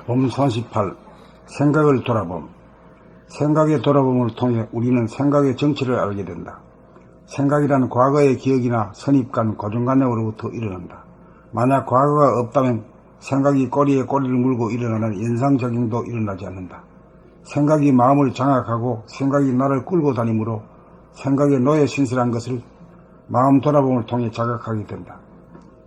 봄 38. 생각을 돌아봄. 생각의 돌아봄을 통해 우리는 생각의 정치를 알게 된다. 생각이란 과거의 기억이나 선입관, 고정관념으로부터 일어난다. 만약 과거가 없다면 생각이 꼬리에 꼬리를 물고 일어나는 연상작용도 일어나지 않는다. 생각이 마음을 장악하고 생각이 나를 끌고 다니므로 생각의 노예 신세란 것을 마음 돌아봄을 통해 자각하게 된다.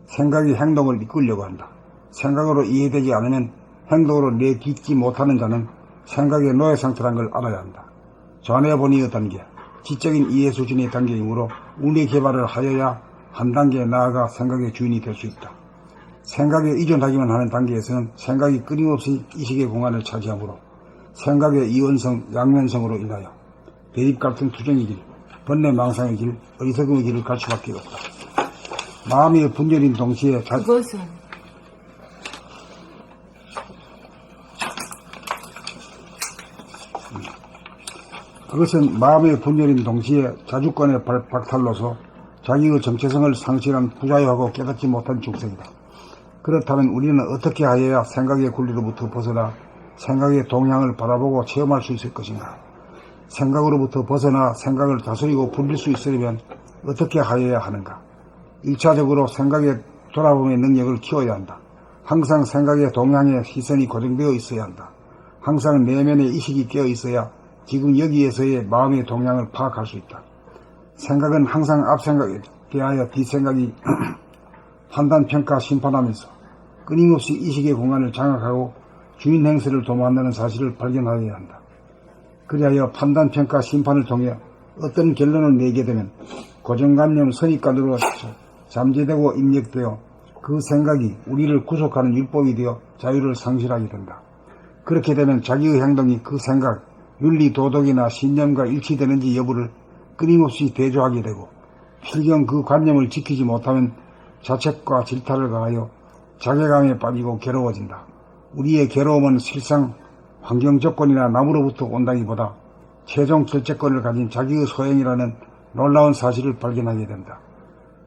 생각이 행동을 이끌려고 한다. 생각으로 이해되지 않으면 행동으로 내딛지 못하는 자는 생각의 노예 상태란 걸 알아야 한다. 전해보니의 단계, 지적인 이해 수준의 단계이므로 운의 개발을 하여야 한 단계 나아가 생각의 주인이 될 수 있다. 생각에 의존하기만 하는 단계에서는 생각이 끊임없이 이식의 공간을 차지하므로 생각의 이원성, 양면성으로 인하여 대립 같은 투쟁의 길, 번뇌망상의 길, 어리석음의 길을 갈 수밖에 없다. 마음의 분열인 동시에 그것은 마음의 분열인 동시에 자주권의 박탈로서 자기의 정체성을 상실한 부자유하고 깨닫지 못한 중생이다. 그렇다면 우리는 어떻게 하여야 생각의 굴리로부터 벗어나 생각의 동향을 바라보고 체험할 수 있을 것인가? 생각으로부터 벗어나 생각을 다스리고 불릴 수 있으려면 어떻게 하여야 하는가? 1차적으로 생각의 돌아봄의 능력을 키워야 한다. 항상 생각의 동향에 시선이 고정되어 있어야 한다. 항상 내면의 의식이 깨어 있어야 지금 여기에서의 마음의 동향을 파악할 수 있다. 생각은 항상 앞생각에 대하여 뒷생각이 판단, 평가, 심판하면서 끊임없이 의식의 공간을 장악하고 주인 행세를 도모한다는 사실을 발견하여야 한다. 그리하여 판단, 평가, 심판을 통해 어떤 결론을 내게 되면 고정관념, 선입관으로 잠재되고 입력되어 그 생각이 우리를 구속하는 율법이 되어 자유를 상실하게 된다. 그렇게 되면 자기의 행동이 그 생각, 윤리, 도덕이나 신념과 일치되는지 여부를 끊임없이 대조하게 되고 필경 그 관념을 지키지 못하면 자책과 질타를 가하여 자괴감에 빠지고 괴로워진다. 우리의 괴로움은 실상 환경 조건이나 남으로부터 온다기보다 최종 결재권을 가진 자기의 소행이라는 놀라운 사실을 발견하게 된다.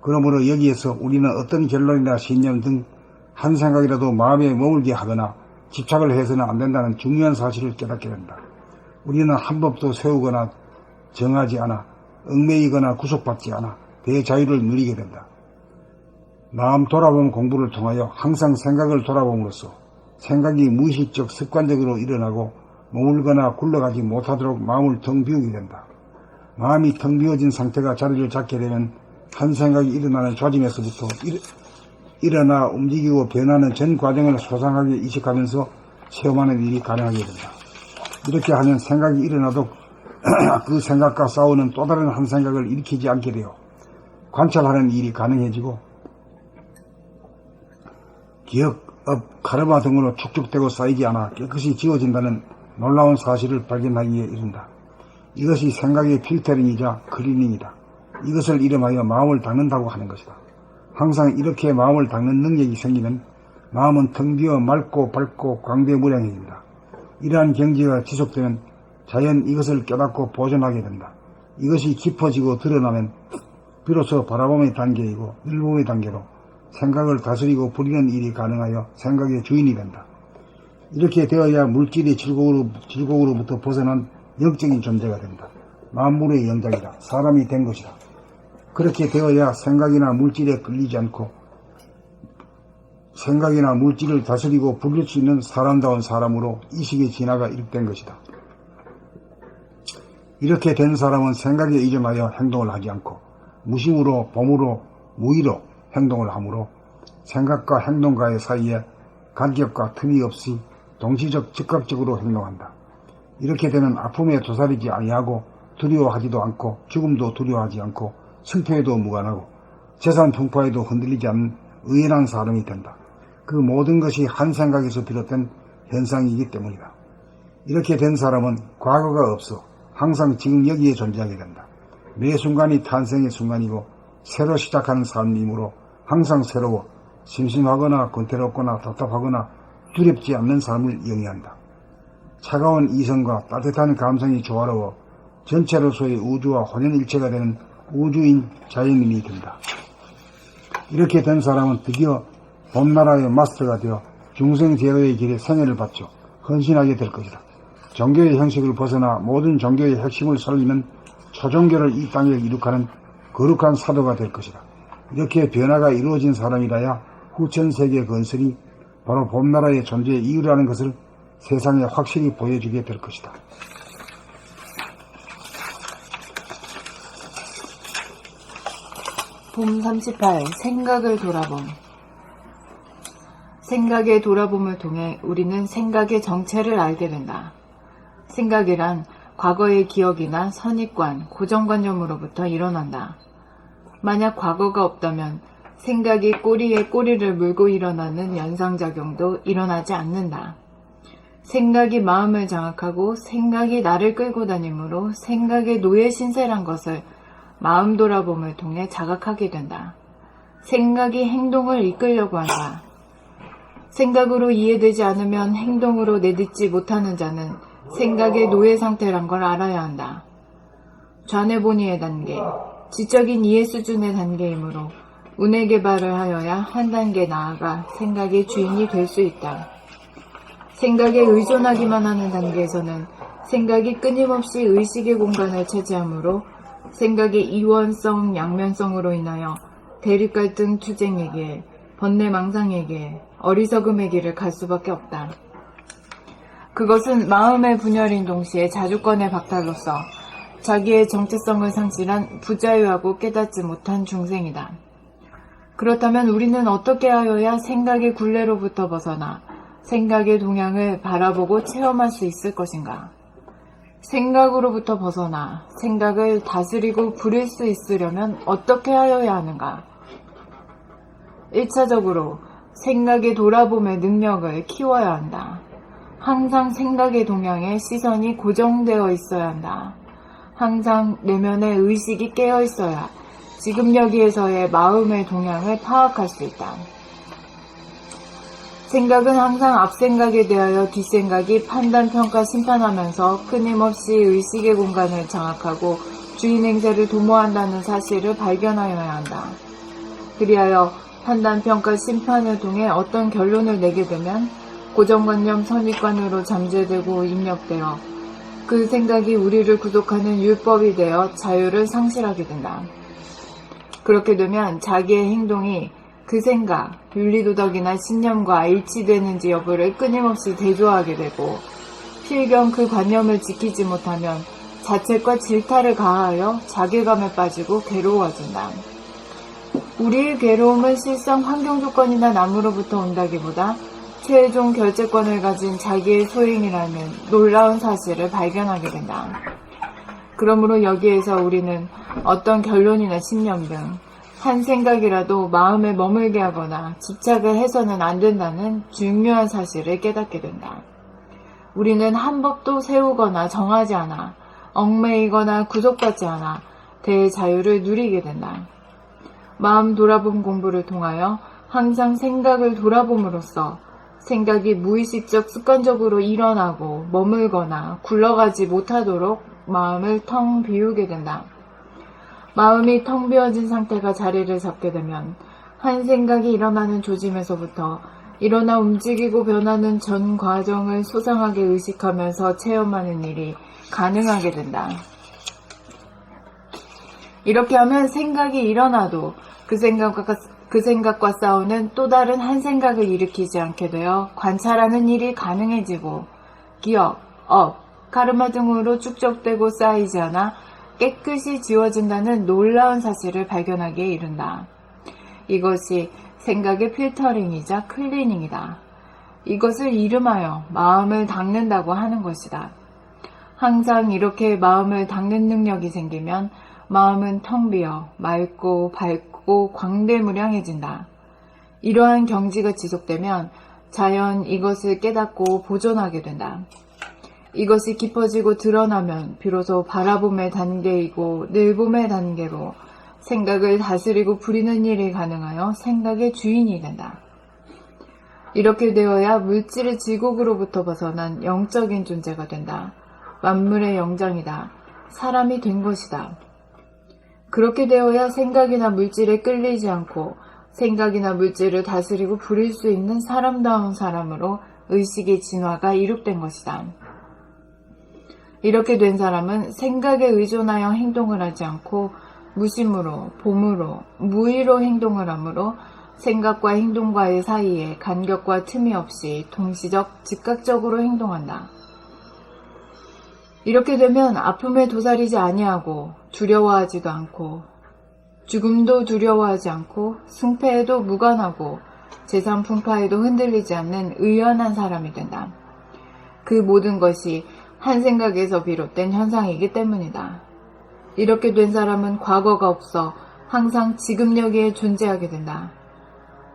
그러므로 여기에서 우리는 어떤 결론이나 신념 등 한 생각이라도 마음에 머물게 하거나 집착을 해서는 안 된다는 중요한 사실을 깨닫게 된다. 우리는 한 법도 세우거나 정하지 않아 얽매이거나 구속받지 않아 대자유를 누리게 된다. 마음 돌아봄 공부를 통하여 항상 생각을 돌아봄으로써 생각이 무의식적 습관적으로 일어나고 머물거나 굴러가지 못하도록 마음을 텅 비우게 된다. 마음이 텅 비워진 상태가 자리를 잡게 되면 한 생각이 일어나는 조짐에서부터 일어나 움직이고 변하는 전 과정을 소상하게 이식하면서 체험하는 일이 가능하게 된다. 이렇게 하면 생각이 일어나도 그 생각과 싸우는 또 다른 한 생각을 일으키지 않게 되어 관찰하는 일이 가능해지고 기억, 업, 카르마 등으로 축적되고 쌓이지 않아 깨끗이 지워진다는 놀라운 사실을 발견하기에 이른다. 이것이 생각의 필터링이자 클리닝이다. 이것을 이름하여 마음을 닦는다고 하는 것이다. 항상 이렇게 마음을 닦는 능력이 생기면 마음은 텅 비어 맑고 밝고 광대무량해집니다. 이러한 경지가 지속되면 자연 이것을 깨닫고 보존하게 된다. 이것이 깊어지고 드러나면 비로소 바라봄의 단계이고 일봄의 단계로 생각을 다스리고 부리는 일이 가능하여 생각의 주인이 된다. 이렇게 되어야 물질의 질곡으로부터 벗어난 영적인 존재가 된다. 만물의 영장이라 사람이 된 것이다. 그렇게 되어야 생각이나 물질에 끌리지 않고 생각이나 물질을 다스리고 부릴 수 있는 사람다운 사람으로 이식의 진화가 이룩된 것이다. 이렇게 된 사람은 생각에 의존하여 행동을 하지 않고 무심으로, 범으로, 무의로 행동을 하므로 생각과 행동과의 사이에 간격과 틈이 없이 동시적 즉각적으로 행동한다. 이렇게 되면 아픔에 도사리지 아니하고 두려워하지도 않고 죽음도 두려워하지 않고 승패에도 무관하고 재산 풍파에도 흔들리지 않는 의연한 사람이 된다. 그 모든 것이 한 생각에서 비롯된 현상이기 때문이다. 이렇게 된 사람은 과거가 없어 항상 지금 여기에 존재하게 된다. 매 순간이 탄생의 순간이고 새로 시작하는 삶이므로 항상 새로워 심심하거나 권태롭거나 답답하거나 두렵지 않는 삶을 영위한다. 차가운 이성과 따뜻한 감성이 조화로워 전체로서의 우주와 혼연일체가 되는 우주인 자연인이 된다. 이렇게 된 사람은 드디어 봄나라의 마스터가 되어 중생제도의 길에 생애를 바쳐 헌신하게 될 것이다. 종교의 형식을 벗어나 모든 종교의 핵심을 살리는 초종교를 이 땅에 이룩하는 거룩한 사도가 될 것이다. 이렇게 변화가 이루어진 사람이라야 후천세계 건설이 바로 봄나라의 존재의 이유라는 것을 세상에 확실히 보여주게 될 것이다. 봄 38. 생각을 돌아봄. 생각의 돌아봄을 통해 우리는 생각의 정체를 알게 된다. 생각이란 과거의 기억이나 선입관, 고정관념으로부터 일어난다. 만약 과거가 없다면 생각이 꼬리에 꼬리를 물고 일어나는 연상작용도 일어나지 않는다. 생각이 마음을 장악하고 생각이 나를 끌고 다니므로 생각의 노예 신세란 것을 마음 돌아봄을 통해 자각하게 된다. 생각이 행동을 이끌려고 한다. 생각으로 이해되지 않으면 행동으로 내딛지 못하는 자는 생각의 노예 상태란 걸 알아야 한다. 좌뇌본의의 단계, 지적인 이해 수준의 단계이므로 운의 개발을 하여야 한 단계 나아가 생각의 주인이 될 수 있다. 생각에 의존하기만 하는 단계에서는 생각이 끊임없이 의식의 공간을 차지하므로 생각의 이원성, 양면성으로 인하여 대립갈등 투쟁에게, 번뇌망상에게, 어리석음의 길을 갈 수밖에 없다. 그것은 마음의 분열인 동시에 자주권의 박탈로서 자기의 정체성을 상실한 부자유하고 깨닫지 못한 중생이다. 그렇다면 우리는 어떻게 하여야 생각의 굴레로부터 벗어나 생각의 동향을 바라보고 체험할 수 있을 것인가? 생각으로부터 벗어나 생각을 다스리고 부릴 수 있으려면 어떻게 하여야 하는가? 1차적으로 생각의 돌아봄의 능력을 키워야 한다. 항상 생각의 동향에 시선이 고정되어 있어야 한다. 항상 내면의 의식이 깨어 있어야 지금 여기에서의 마음의 동향을 파악할 수 있다. 생각은 항상 앞생각에 대하여 뒷생각이 판단, 평가, 심판하면서 끊임없이 의식의 공간을 장악하고 주인 행세를 도모한다는 사실을 발견하여야 한다. 그리하여 판단, 평가, 심판을 통해 어떤 결론을 내게 되면 고정관념, 선입관으로 잠재되고 입력되어 그 생각이 우리를 구속하는 율법이 되어 자유를 상실하게 된다. 그렇게 되면 자기의 행동이 그 생각, 윤리도덕이나 신념과 일치되는지 여부를 끊임없이 대조하게 되고 필경 그 관념을 지키지 못하면 자책과 질타를 가하여 자괴감에 빠지고 괴로워진다. 우리의 괴로움은 실상 환경조건이나 남으로부터 온다기보다 최종 결재권을 가진 자기의 소행이라는 놀라운 사실을 발견하게 된다. 그러므로 여기에서 우리는 어떤 결론이나 신념 등 한 생각이라도 마음에 머물게 하거나 집착을 해서는 안 된다는 중요한 사실을 깨닫게 된다. 우리는 한 법도 세우거나 정하지 않아 얽매이거나 구속받지 않아 대자유를 누리게 된다. 마음 돌아봄 공부를 통하여 항상 생각을 돌아봄으로써 생각이 무의식적 습관적으로 일어나고 머물거나 굴러가지 못하도록 마음을 텅 비우게 된다. 마음이 텅 비어진 상태가 자리를 잡게 되면 한 생각이 일어나는 조짐에서부터 일어나 움직이고 변하는 전 과정을 소상하게 의식하면서 체험하는 일이 가능하게 된다. 이렇게 하면 생각이 일어나도 그 생각과 싸우는 또 다른 한 생각을 일으키지 않게 되어 관찰하는 일이 가능해지고 기억, 업, 카르마 등으로 축적되고 쌓이지 않아 깨끗이 지워진다는 놀라운 사실을 발견하기에 이른다. 이것이 생각의 필터링이자 클리닝이다. 이것을 이름하여 마음을 닦는다고 하는 것이다. 항상 이렇게 마음을 닦는 능력이 생기면 마음은 텅 비어 맑고 밝고 광대무량해진다. 이러한 경지가 지속되면 자연 이것을 깨닫고 보존하게 된다. 이것이 깊어지고 드러나면 비로소 바라봄의 단계이고 늘봄의 단계로 생각을 다스리고 부리는 일이 가능하여 생각의 주인이 된다. 이렇게 되어야 물질의 지곡으로부터 벗어난 영적인 존재가 된다. 만물의 영장이다. 사람이 된 것이다. 그렇게 되어야 생각이나 물질에 끌리지 않고 생각이나 물질을 다스리고 부릴 수 있는 사람다운 사람으로 의식의 진화가 이룩된 것이다. 이렇게 된 사람은 생각에 의존하여 행동을 하지 않고 무심으로, 봄으로, 무의로 행동을 하므로 생각과 행동과의 사이에 간격과 틈이 없이 동시적, 즉각적으로 행동한다. 이렇게 되면 아픔에 도사리지 아니하고 두려워하지도 않고 죽음도 두려워하지 않고 승패에도 무관하고 재산 풍파에도 흔들리지 않는 의연한 사람이 된다. 그 모든 것이 한 생각에서 비롯된 현상이기 때문이다. 이렇게 된 사람은 과거가 없어 항상 지금 여기에 존재하게 된다.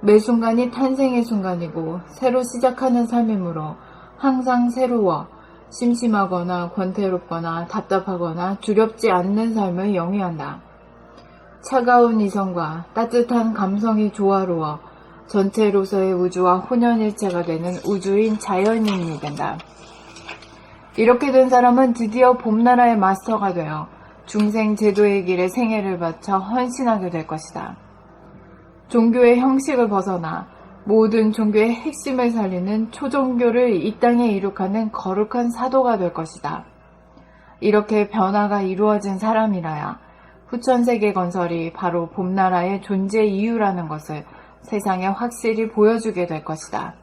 매 순간이 탄생의 순간이고 새로 시작하는 삶이므로 항상 새로워 심심하거나 권태롭거나 답답하거나 두렵지 않는 삶을 영위한다. 차가운 이성과 따뜻한 감성이 조화로워 전체로서의 우주와 혼연일체가 되는 우주인 자연인이 된다. 이렇게 된 사람은 드디어 봄나라의 마스터가 되어 중생 제도의 길에 생애를 바쳐 헌신하게 될 것이다. 종교의 형식을 벗어나 모든 종교의 핵심을 살리는 초종교를 이 땅에 이룩하는 거룩한 사도가 될 것이다. 이렇게 변화가 이루어진 사람이라야 후천세계 건설이 바로 봄나라의 존재 이유라는 것을 세상에 확실히 보여주게 될 것이다.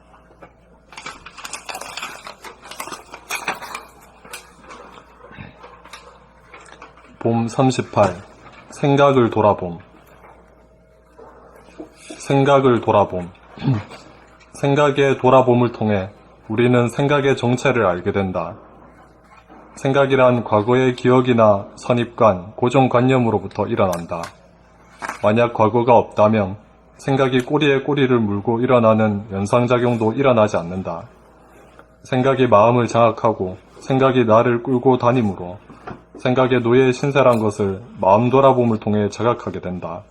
봄 38. 생각을 돌아봄. 생각을 돌아봄. 생각의 돌아봄을 통해 우리는 생각의 정체를 알게 된다. 생각이란 과거의 기억이나 선입관, 고정관념으로부터 일어난다. 만약 과거가 없다면 생각이 꼬리에 꼬리를 물고 일어나는 연상작용도 일어나지 않는다. 생각이 마음을 장악하고 생각이 나를 끌고 다니므로 생각의 노예 신세란 것을 마음 돌아봄을 통해 자각하게 된다.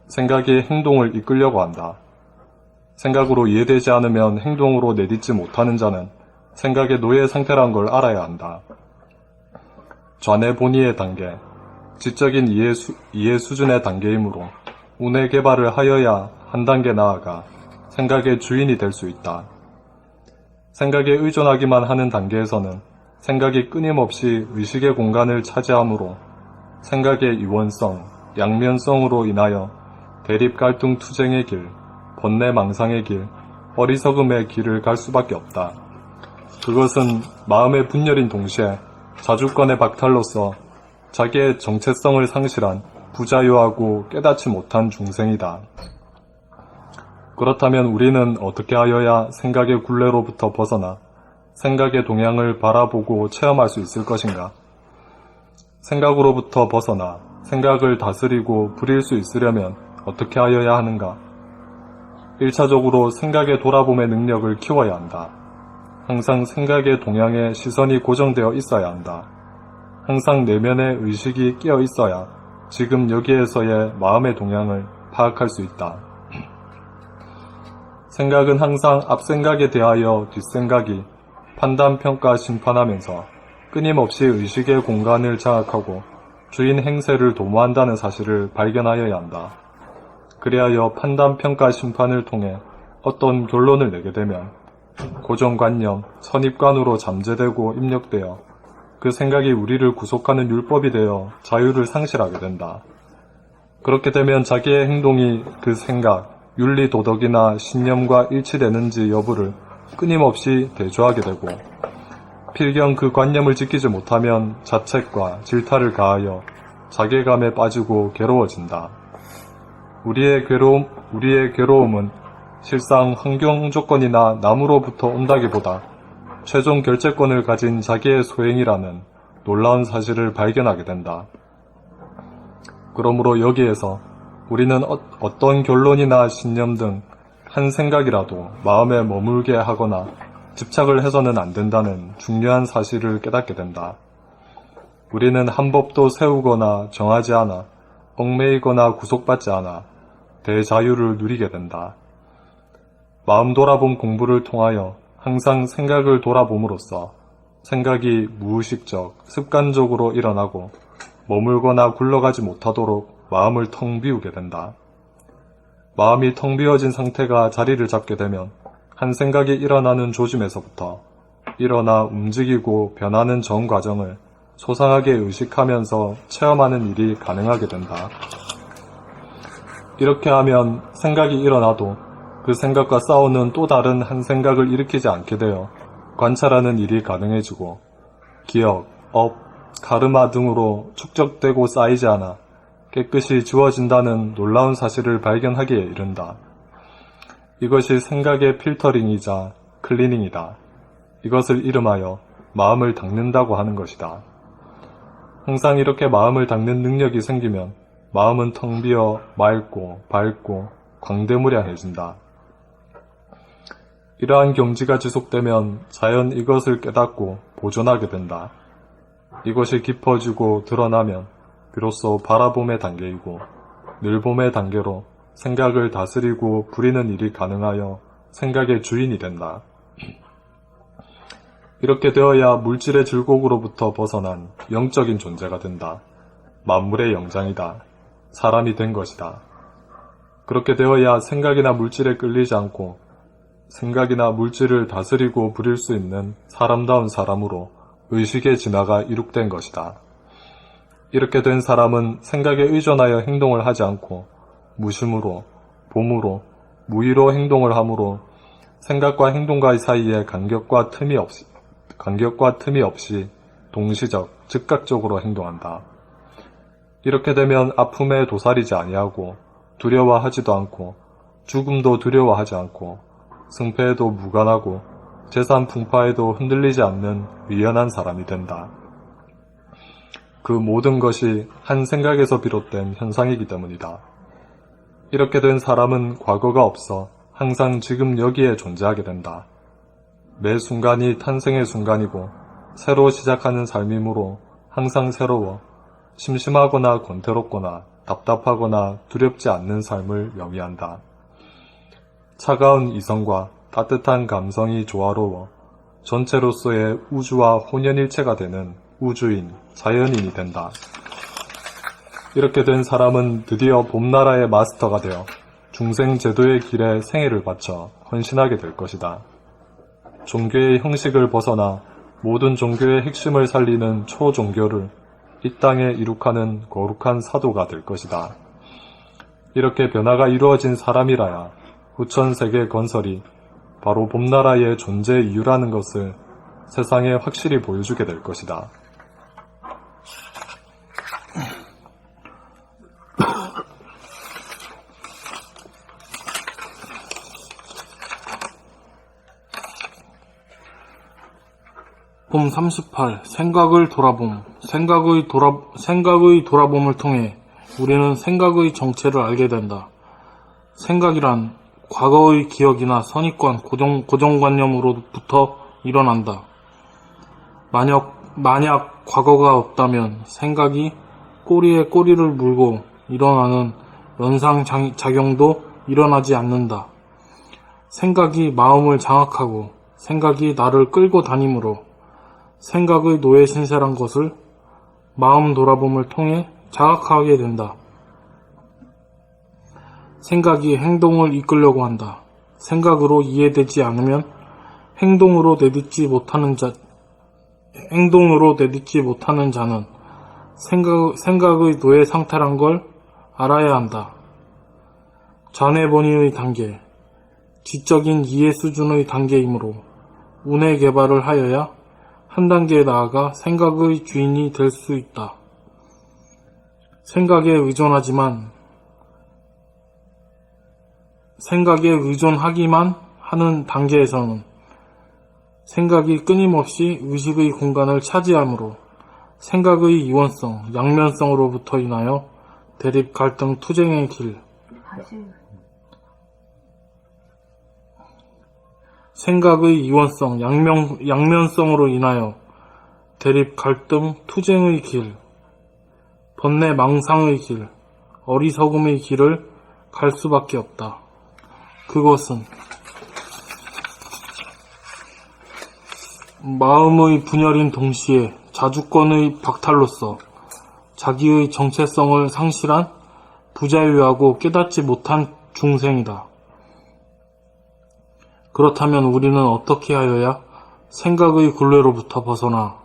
생각이 행동을 이끌려고 한다. 생각으로 이해되지 않으면 행동으로 내딛지 못하는 자는 생각의 노예 상태란 걸 알아야 한다. 좌뇌 본의의 단계, 지적인 이해 수준의 단계이므로 우뇌 개발을 하여야 한 단계 나아가 생각의 주인이 될 수 있다. 생각에 의존하기만 하는 단계에서는 생각이 끊임없이 의식의 공간을 차지하므로 생각의 이원성, 양면성으로 인하여 대립 갈등 투쟁의 길, 번뇌 망상의 길, 어리석음의 길을 갈 수밖에 없다. 그것은 마음의 분열인 동시에 자주권의 박탈로서 자기의 정체성을 상실한 부자유하고 깨닫지 못한 중생이다. 그렇다면 우리는 어떻게 하여야 생각의 굴레로부터 벗어나 생각의 동향을 바라보고 체험할 수 있을 것인가? 생각으로부터 벗어나 생각을 다스리고 부릴 수 있으려면 어떻게 하여야 하는가? 1차적으로 생각의 돌아봄의 능력을 키워야 한다. 항상 생각의 동향에 시선이 고정되어 있어야 한다. 항상 내면의 의식이 끼어 있어야 지금 여기에서의 마음의 동향을 파악할 수 있다. 생각은 항상 앞생각에 대하여 뒷생각이 판단, 평가, 심판하면서 끊임없이 의식의 공간을 장악하고 주인 행세를 도모한다는 사실을 발견하여야 한다. 그리하여 판단, 평가, 심판을 통해 어떤 결론을 내게 되면 고정관념, 선입관으로 잠재되고 입력되어 그 생각이 우리를 구속하는 율법이 되어 자유를 상실하게 된다. 그렇게 되면 자기의 행동이 그 생각, 윤리, 도덕이나 신념과 일치되는지 여부를 끊임없이 대조하게 되고 필경 그 관념을 지키지 못하면 자책과 질타를 가하여 자괴감에 빠지고 괴로워진다. 우리의 괴로움은 실상 환경 조건이나 남으로부터 온다기보다 최종 결재권을 가진 자기의 소행이라는 놀라운 사실을 발견하게 된다. 그러므로 여기에서 우리는 어떤 결론이나 신념 등 한 생각이라도 마음에 머물게 하거나 집착을 해서는 안 된다는 중요한 사실을 깨닫게 된다. 우리는 한 법도 세우거나 정하지 않아 얽매이거나 구속받지 않아 대자유를 누리게 된다. 마음 돌아봄 공부를 통하여 항상 생각을 돌아봄으로써 생각이 무의식적, 습관적으로 일어나고 머물거나 굴러가지 못하도록 마음을 텅 비우게 된다. 마음이 텅 비어진 상태가 자리를 잡게 되면 한 생각이 일어나는 조짐에서부터 일어나 움직이고 변하는 전 과정을 소상하게 의식하면서 체험하는 일이 가능하게 된다. 이렇게 하면 생각이 일어나도 그 생각과 싸우는 또 다른 한 생각을 일으키지 않게 되어 관찰하는 일이 가능해지고 기억, 업, 카르마 등으로 축적되고 쌓이지 않아 깨끗이 지워진다는 놀라운 사실을 발견하기에 이른다. 이것이 생각의 필터링이자 클리닝이다. 이것을 이름하여 마음을 닦는다고 하는 것이다. 항상 이렇게 마음을 닦는 능력이 생기면 마음은 텅 비어 맑고 밝고 광대무량해진다. 이러한 경지가 지속되면 자연 이것을 깨닫고 보존하게 된다. 이것이 깊어지고 드러나면 비로소 바라봄의 단계이고 늘봄의 단계로 생각을 다스리고 부리는 일이 가능하여 생각의 주인이 된다. 이렇게 되어야 물질의 질곡으로부터 벗어난 영적인 존재가 된다. 만물의 영장이다. 사람이 된 것이다. 그렇게 되어야 생각이나 물질에 끌리지 않고 생각이나 물질을 다스리고 부릴 수 있는 사람다운 사람으로 의식의 진화가 이룩된 것이다. 이렇게 된 사람은 생각에 의존하여 행동을 하지 않고 무심으로, 봄으로, 무의로 행동을 하므로 생각과 행동과의 사이에 간격과 틈이 없이 동시적, 즉각적으로 행동한다. 이렇게 되면 아픔에 도사리지 아니하고 두려워하지도 않고 죽음도 두려워하지 않고 승패에도 무관하고 재산 풍파에도 흔들리지 않는 위연한 사람이 된다. 그 모든 것이 한 생각에서 비롯된 현상이기 때문이다. 이렇게 된 사람은 과거가 없어 항상 지금 여기에 존재하게 된다. 매 순간이 탄생의 순간이고 새로 시작하는 삶이므로 항상 새로워 심심하거나 권태롭거나 답답하거나 두렵지 않는 삶을 영위한다. 차가운 이성과 따뜻한 감성이 조화로워 전체로서의 우주와 혼연일체가 되는 우주인, 자연인이 된다. 이렇게 된 사람은 드디어 봄나라의 마스터가 되어 중생제도의 길에 생애를 바쳐 헌신하게 될 것이다. 종교의 형식을 벗어나 모든 종교의 핵심을 살리는 초종교를 이 땅에 이룩하는 거룩한 사도가 될 것이다. 이렇게 변화가 이루어진 사람이라야 후천세계 건설이 바로 봄나라의 존재 이유라는 것을 세상에 확실히 보여주게 될 것이다. 봄 38. 생각을 돌아봄. 생각의 돌아봄을 통해 우리는 생각의 정체를 알게 된다. 생각이란 과거의 기억이나 선입관, 고정관념으로부터 일어난다. 만약 과거가 없다면 생각이 꼬리에 꼬리를 물고 일어나는 연상작용도 일어나지 않는다. 생각이 마음을 장악하고 생각이 나를 끌고 다니므로 생각의 노예 신세란 것을 마음 돌아봄을 통해 자각하게 된다. 생각이 행동을 이끌려고 한다. 생각으로 이해되지 않으면 행동으로 내딛지 못하는 자는 생각의 노예 상태란 걸 알아야 한다. 잔해본의의 단계, 지적인 이해 수준의 단계이므로 운의 개발을 하여야 한 단계 나아가 생각의 주인이 될 수 있다. 생각에 의존하기만 하는 단계에서는 생각이 끊임없이 의식의 공간을 차지하므로 생각의 이원성, 양면성으로부터 인하여 대립, 갈등, 투쟁의 길, 생각의 이원성, 양면성으로 인하여 대립, 갈등, 투쟁의 길, 번뇌, 망상의 길, 어리석음의 길을 갈 수밖에 없다. 그것은 마음의 분열인 동시에 자주권의 박탈로서 자기의 정체성을 상실한 부자유하고 깨닫지 못한 중생이다. 그렇다면 우리는 어떻게 하여야 생각의 굴레로부터 벗어나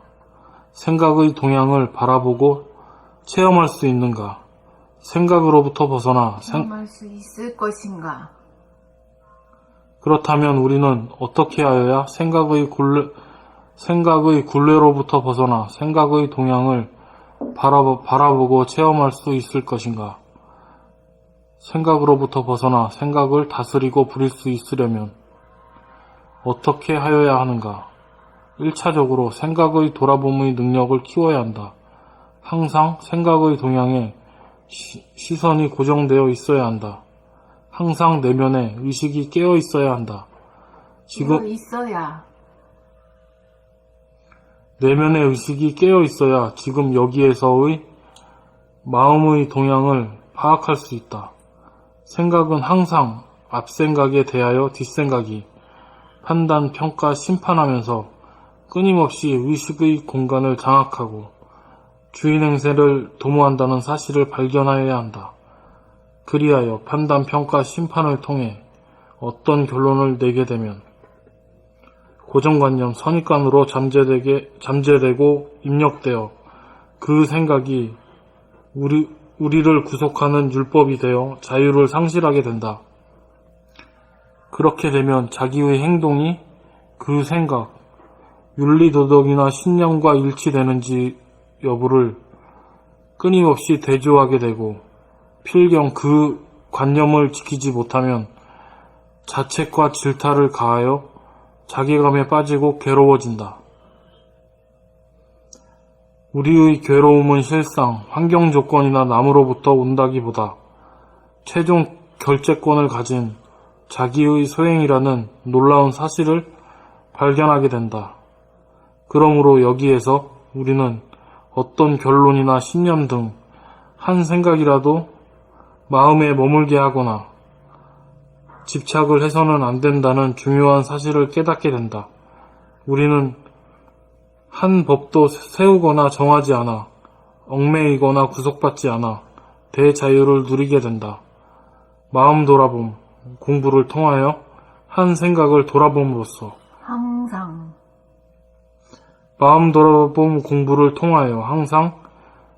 생각의 동향을 바라보고 체험할 수 있는가? 생각으로부터 벗어나 체험할 수 있을 것인가? 그렇다면 우리는 어떻게 하여야 생각의 굴레로부터 벗어나 생각의 동향을 바라보고 체험할 수 있을 것인가? 생각으로부터 벗어나 생각을 다스리고 부릴 수 있으려면 어떻게 하여야 하는가? 1차적으로 생각의 돌아봄의 능력을 키워야 한다. 항상 생각의 동향에 시선이 고정되어 있어야 한다. 항상 내면에 의식이 깨어 있어야 한다. 지금 있어야. 내면의 의식이 깨어 있어야 지금 여기에서의 마음의 동향을 파악할 수 있다. 생각은 항상 앞생각에 대하여 뒷생각이 판단, 평가, 심판하면서 끊임없이 의식의 공간을 장악하고 주인 행세를 도모한다는 사실을 발견하여야 한다. 그리하여 판단, 평가, 심판을 통해 어떤 결론을 내게 되면 고정관념, 선입관으로 잠재되고 입력되어 그 생각이 우리를 구속하는 율법이 되어 자유를 상실하게 된다. 그렇게 되면 자기의 행동이 그 생각, 윤리도덕이나 신념과 일치되는지 여부를 끊임없이 대조하게 되고 필경 그 관념을 지키지 못하면 자책과 질타를 가하여 자괴감에 빠지고 괴로워진다. 우리의 괴로움은 실상 환경 조건이나 남으로부터 온다기보다 최종 결재권을 가진 자기의 소행이라는 놀라운 사실을 발견하게 된다. 그러므로 여기에서 우리는 어떤 결론이나 신념 등 한 생각이라도 마음에 머물게 하거나 집착을 해서는 안 된다는 중요한 사실을 깨닫게 된다. 우리는 한 법도 세우거나 정하지 않아 얽매이거나 구속받지 않아 대자유를 누리게 된다. 마음 돌아봄 공부를 통하여 한 생각을 돌아봄으로써 항상 마음 돌아봄 공부를 통하여 항상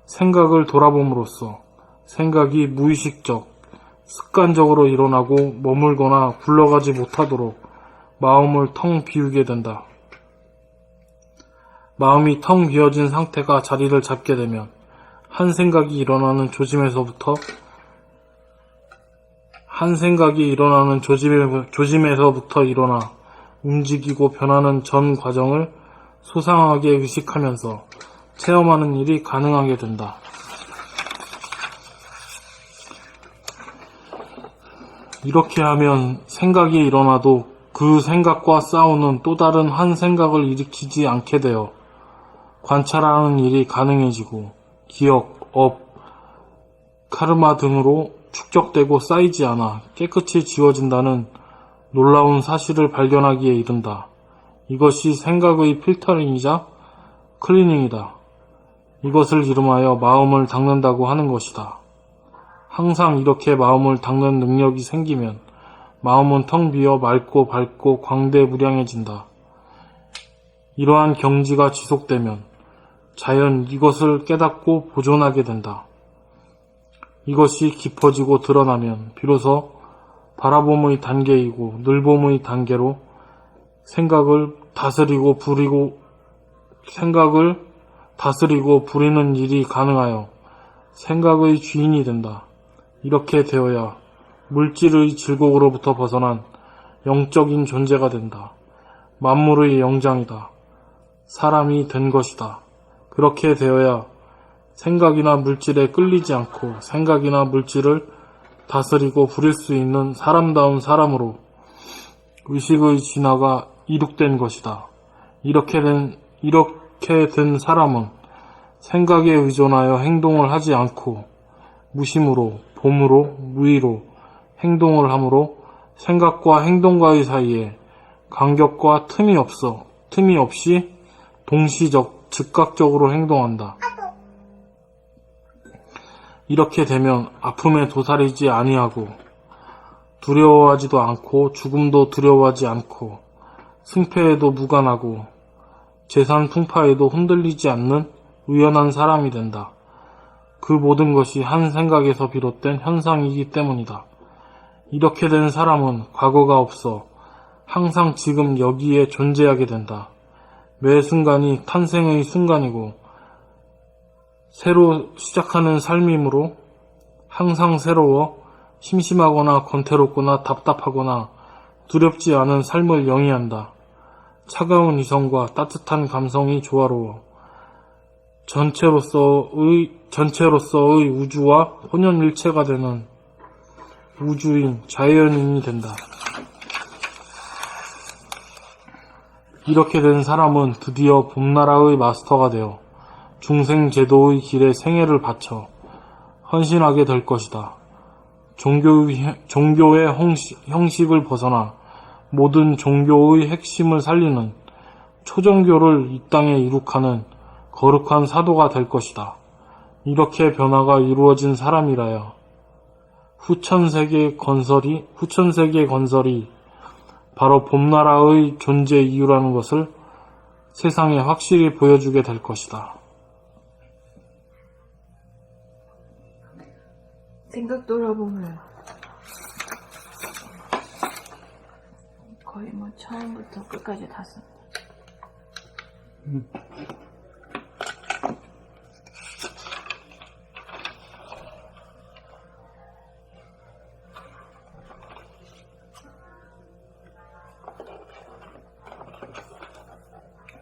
생각을 돌아봄으로써 생각이 무의식적, 습관적으로 일어나고 머물거나 굴러가지 못하도록 마음을 텅 비우게 된다. 마음이 텅 비어진 상태가 자리를 잡게 되면 한 생각이 일어나는 조짐에서부터 일어나 움직이고 변하는 전 과정을 소상하게 의식하면서 체험하는 일이 가능하게 된다. 이렇게 하면 생각이 일어나도 그 생각과 싸우는 또 다른 한 생각을 일으키지 않게 되어 관찰하는 일이 가능해지고 기억, 업, 카르마 등으로 축적되고 쌓이지 않아 깨끗이 지워진다는 놀라운 사실을 발견하기에 이른다. 이것이 생각의 필터링이자 클리닝이다. 이것을 이름하여 마음을 닦는다고 하는 것이다. 항상 이렇게 마음을 닦는 능력이 생기면 마음은 텅 비어 맑고 밝고 광대무량해진다. 이러한 경지가 지속되면 자연 이것을 깨닫고 보존하게 된다. 이것이 깊어지고 드러나면 비로소 바라봄의 단계이고 늘봄의 단계로 생각을 다스리고 부리는 일이 가능하여 생각의 주인이 된다. 이렇게 되어야 물질의 질곡으로부터 벗어난 영적인 존재가 된다. 만물의 영장이다. 사람이 된 것이다. 그렇게 되어야 생각이나 물질에 끌리지 않고 생각이나 물질을 다스리고 부릴 수 있는 사람다운 사람으로 의식의 진화가 이룩된 것이다. 이렇게 된 사람은 생각에 의존하여 행동을 하지 않고 무심으로, 봄으로, 무의로 행동을 하므로 생각과 행동과의 사이에 간격과 틈이 없이 동시적, 즉각적으로 행동한다. 이렇게 되면 아픔에 도사리지 아니하고 두려워하지도 않고 죽음도 두려워하지 않고 승패에도 무관하고 재산 풍파에도 흔들리지 않는 우연한 사람이 된다. 그 모든 것이 한 생각에서 비롯된 현상이기 때문이다. 이렇게 된 사람은 과거가 없어 항상 지금 여기에 존재하게 된다. 매 순간이 탄생의 순간이고 새로 시작하는 삶이므로 항상 새로워 심심하거나 권태롭거나 답답하거나 두렵지 않은 삶을 영위한다. 차가운 이성과 따뜻한 감성이 조화로워 전체로서의 우주와 혼연일체가 되는 우주인, 자연인이 된다. 이렇게 된 사람은 드디어 봄나라의 마스터가 되어 중생제도의 길에 생애를 바쳐 헌신하게 될 것이다. 종교의 형식을 벗어나 모든 종교의 핵심을 살리는 초종교를 이 땅에 이룩하는 거룩한 사도가 될 것이다. 이렇게 변화가 이루어진 사람이라야 후천세계 건설이 바로 봄나라의 존재 이유라는 것을 세상에 확실히 보여주게 될 것이다. 생각 돌아보면 거의 뭐 처음부터 끝까지 다 썼네.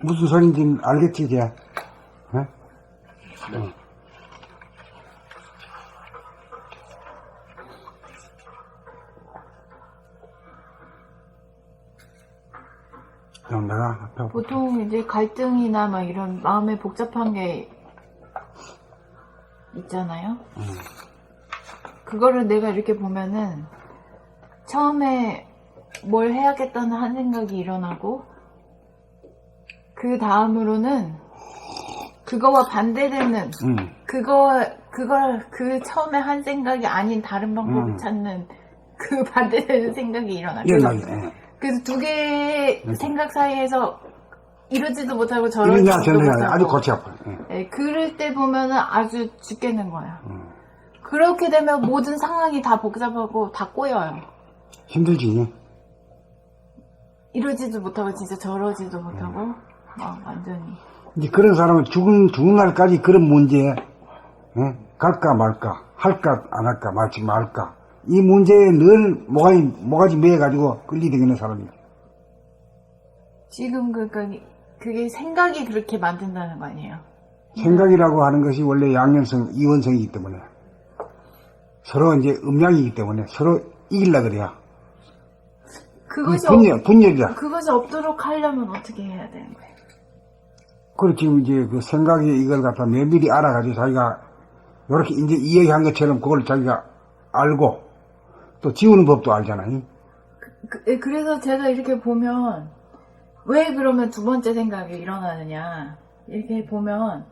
무슨 소린지 알겠지, 이제? 어? 응. 그럼 내가 앞에 보통 이제 갈등이나 막 이런 마음에 복잡한 게 있잖아요. 그거를 내가 이렇게 보면은 처음에 뭘 해야겠다는 한 생각이 일어나고 그 다음으로는 그거와 반대되는 그 처음에 한 생각이 아닌 다른 방법을 찾는 그 반대되는 생각이 일어나요. 그래서 두 개의 생각 사이에서 이러지도 못하고 저러지도 못하고 아주 골치 아파. 네, 그럴 때 보면은 아주 죽겠는 거야. 그렇게 되면 모든 상황이 다 복잡하고 다 꼬여요. 힘들지. 이러지도 못하고 진짜 저러지도 못하고 막 완전히. 이제 그런 사람은 죽은 날까지 그런 문제에 갈까 말까, 할까 안 할까, 말지 말까, 이 문제에 늘 모가지 매여가지고 끌리대기는 사람이야. 지금 그러니까 그게 생각이 그렇게 만든다는 거 아니에요? 생각이라고 하는 것이 원래 양면성, 이원성이기 때문에 서로 이제 음양이기 때문에 서로 이길라 그래야. 그것이 분열이다. 그것이 없도록 하려면 어떻게 해야 되는 거예요? 그리고 지금 이제 그 생각이 이걸 갖다 면밀히 알아가지고 자기가 이렇게 이제 이야기한 것처럼 그걸 자기가 알고 또 지우는 법도 알잖아요. 그래서 제가 이렇게 보면 왜 그러면 두 번째 생각이 일어나느냐 이렇게 보면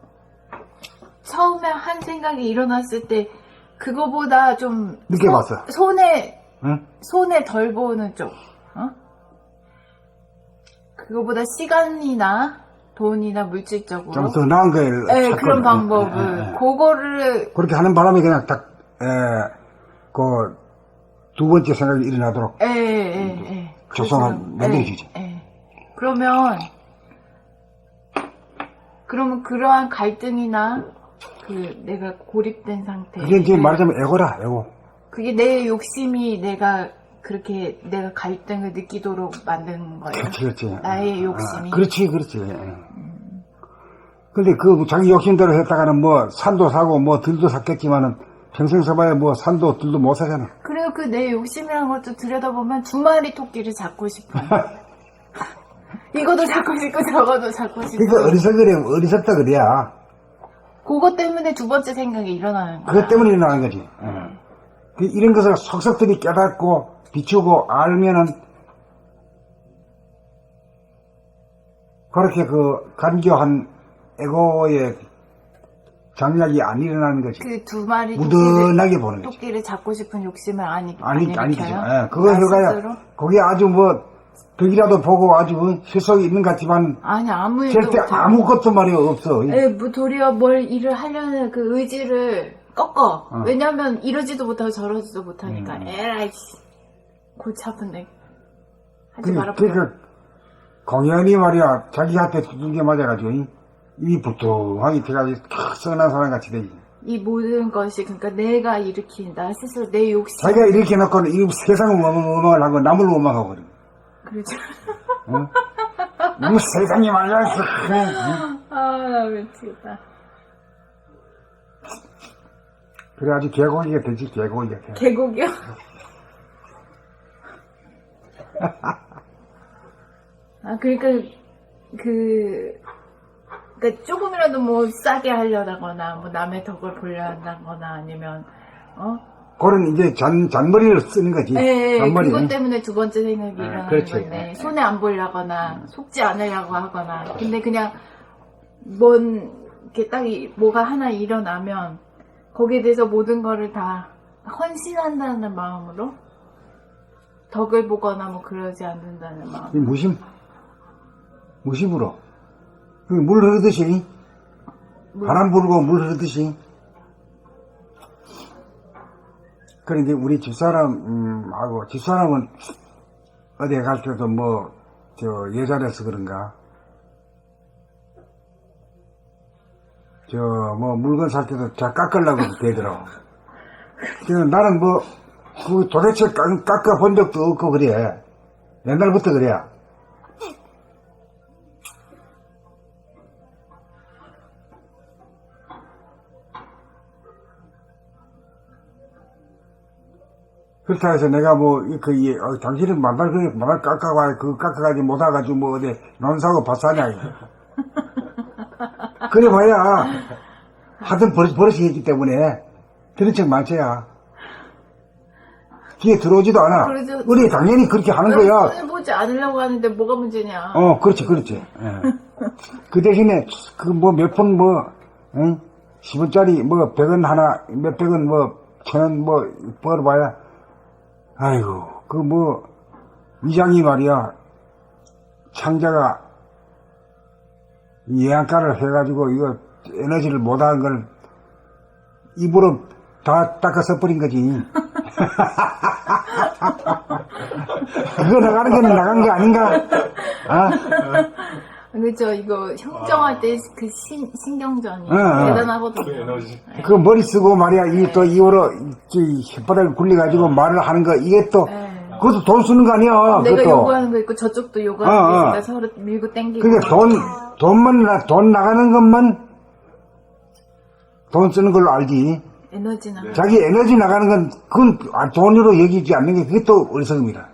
처음에 한 생각이 일어났을 때 그거보다 좀 늦게 봤어. 손에 덜 보는 쪽, 그거보다 시간이나 돈이나 물질적으로 좀 더 나은 거를 네, 그런 방법을 그거를 그렇게 하는 바람에 그냥 딱 그 두 번째 생각이 일어나도록 조성을 만들어주지. 그러면 그러한 갈등이나 내가 고립된 상태. 그게 이제 말하자면 에고라, 에고. 그게 내 욕심이 내가 갈등을 느끼도록 만든 거예요. 그렇지. 나의 욕심이. 그렇지. 근데 그 자기 욕심대로 했다가는 뭐 산도 사고 뭐 들도 샀겠지만은 평생 써봐야 뭐 산도 들도 못 사잖아. 그리고 그 내 욕심이란 것도 들여다보면 두 마리 토끼를 잡고 싶어. 이것도 잡고 싶고 저것도 잡고 싶고. 그러니까 어리석다 그래야. 그것 때문에 두 번째 생각이 일어나는 거야. 그것 때문에 일어나는 거지. 이런 것을 속속들이 깨닫고 비추고 알면은 그렇게 그 간교한 에고의 장약이 안 일어나는 거지. 그 두 마리 무던하게 보는 거지. 토끼를 잡고 싶은 욕심을 안 아니지. 일으켜요? 예, 그거 해가야, 거기에 아주 뭐, 덕이라도 보고 아주 실속이 있는 것 같지만, 아니, 아무 일도 절대 못해요. 아무것도 말이 없어. 예, 뭐 도리어 뭘 일을 하려는 그 의지를 꺾어. 왜냐면 이러지도 못하고 저러지도 못하니까. 에라이, 골치 아픈데. 하지 말아보자. 그러니까, 공연히 말이야, 자기한테 두둥겨 맞아가지고, 이 부통하게 돼가지고, 썩난 사람같이 되지. 이 모든 것이, 그러니까 내가 일으킨, 나 스스로 내 욕심. 자기가 이렇게 놓고는 이 세상을 원망을 하고 남을 원망하고 그래. 그렇죠. 응? 이 세상이 말이야. 아, 나 미치겠다. 그래, 아주 개고기가 되지, 개고기가 돼. 계곡이요? 아, 그러니까, 그러니까 조금이라도 뭐 싸게 하려다거나, 뭐 남의 덕을 보려 한다거나 아니면, 그런 이제 잔머리를 쓰는 거지. 예, 잔머리. 그것 때문에 두 번째 생각이 일어나는 그렇지. 건데, 손해 안 보려거나, 속지 않으려고 하거나, 근데 그냥, 이렇게 딱 뭐가 하나 일어나면, 거기에 대해서 모든 거를 다 헌신한다는 마음으로, 덕을 보거나 뭐 그러지 않는다는 마음. 이 무심으로. 물 흐르듯이, 바람 불고 물 흐르듯이. 그런데 우리 집사람은 어디에 갈 때도 여자라서 그런가. 물건 살 때도 자 깎으려고 되더라고. 그래서 나는 도대체 깎아본 적도 없고 그래. 옛날부터 그래. 그렇다 해서 내가 당신은 만날 깎아가지고 못 와가지고 어디 논사고 바사냐. 그래 봐야, 하든 버릇이 있기 때문에, 들은 척 많지야. 귀에 들어오지도 않아. 그러죠. 우리 당연히 그렇게 하는 거야. 손해 보지 않으려고 하는데 뭐가 문제냐. 그렇지. 예. 그 대신에, 몇 푼 10원짜리 100원 하나, 몇백 원 1000원 벌어봐야, 아이고, 이장이 말이야, 창자가 예안가를 해가지고 이거 에너지를 못한 걸 입으로 다 닦아 써버린 거지. 그거 나가는 게 나간 게 아닌가? 그렇죠. 이거 형정할 때 그 신경전이 응. 대단하거든요. 그 머리 쓰고 말이야, 입으로 혓바닥을 굴려가지고 말을 하는 거, 이게 또, 그것도 돈 쓰는 거 아니야. 내가 그것도. 요구하는 거 있고 저쪽도 요구하는 거 있으니까 서로 밀고 땡기고. 그러니까 돈 나가는 것만 돈 쓰는 걸로 알지. 에너지나. 자기 에너지 나가는 건, 그건 돈으로 여기지 않는 게 그게 또 어리석음이다.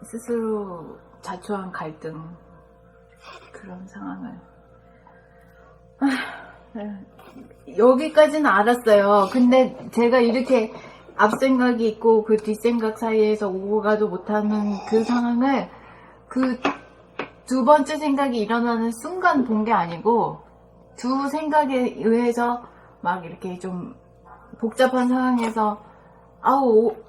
스스로 자초한 갈등. 그런 상황을. 여기까지는 알았어요. 근데 제가 이렇게 앞생각이 있고 그 뒷생각 사이에서 오고 가도 못하는 그 상황을 그 두 번째 생각이 일어나는 순간 본 게 아니고 두 생각에 의해서 막 이렇게 좀 복잡한 상황에서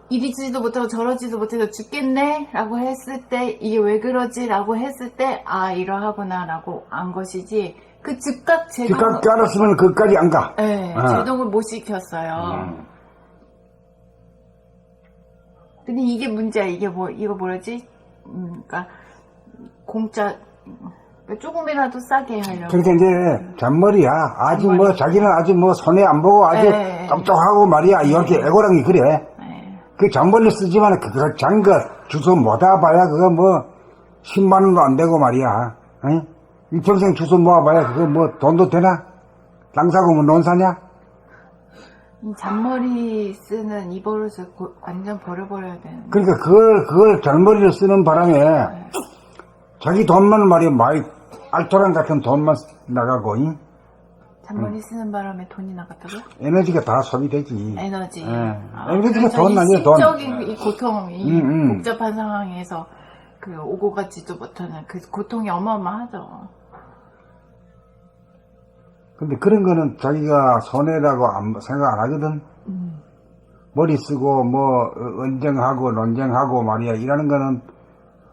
이리지도 못하고 저러지도 못해서 죽겠네 라고 했을 때 이게 왜 그러지 라고 했을 때 이러하구나 라고 안 것이지 그 즉각 제동 즉각 깔았으면 그까지 안 가. 네, 제동을 못 시켰어요. 근데 이게 문제야. 이거 뭐라지? 그러니까 공짜 조금이라도 싸게 하려고. 그러니까 이제 잔머리야. 아주 자기는 아주 손해 안 보고 아주 똑똑하고 말이야. 이렇게 애고랑이 그래. 그 잔머리 쓰지만 그거 장거 주소 모아봐야 그거 10만 원도 안 되고 말이야. 응? 일평생 주소 모아봐야 그거 돈도 되나? 땅 사고 논 사냐? 이 잔머리 쓰는 이 버릇을 완전 버려버려야 되는. 그러니까 그걸 잔머리를 쓰는 바람에 자기 돈만 말이야 알토란 같은 돈만 나가고 잔머리 쓰는 바람에 돈이 나갔다고요? 에너지가 다 소비되지. 에너지. 에너지가 그래서 돈 이 아니야 돈. 심적인 이 고통이 복잡한 상황에서 오고 가지도 못하는 그 고통이 어마어마하죠. 근데 그런 거는 자기가 손해라고 생각 안 하거든. 머리 쓰고 뭐 언쟁하고 논쟁하고 말이야 이라는 거는